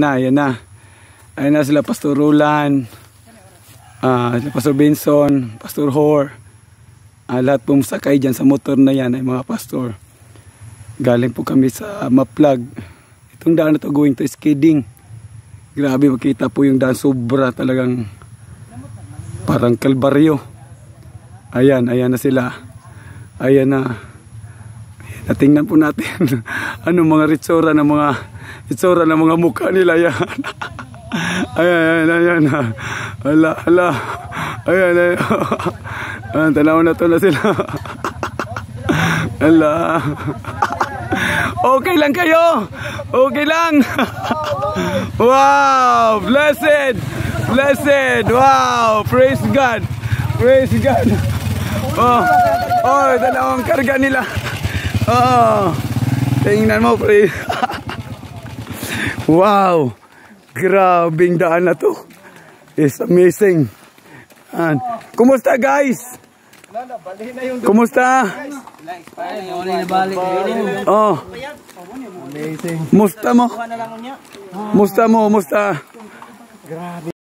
Ayan na. Ayan na sila Pastor Roland, sila Pastor Benson, Pastor Hor. Lahat pong sakay dyan sa motor na yan ay mga pastor. Galing po kami sa Maplag. Itong daan na to going to Skidding. Grabe, makita po yung daan, sobra talagang parang kalbaryo. Ayan na sila. Ayan na. Natingnan po natin ano mga ritsura ng mga mukha nila yan. Ayan. Hala. Ayan. Tanaw na to na sila. Hala. Okay lang kayo. Okay lang. Wow, blessed. Wow, praise God. Dalawang karga nila. Tingnan mo, pre. Wow, grabing daan na to. It's amazing. Kumusta, guys? Kumusta? Musta mo? Grabe.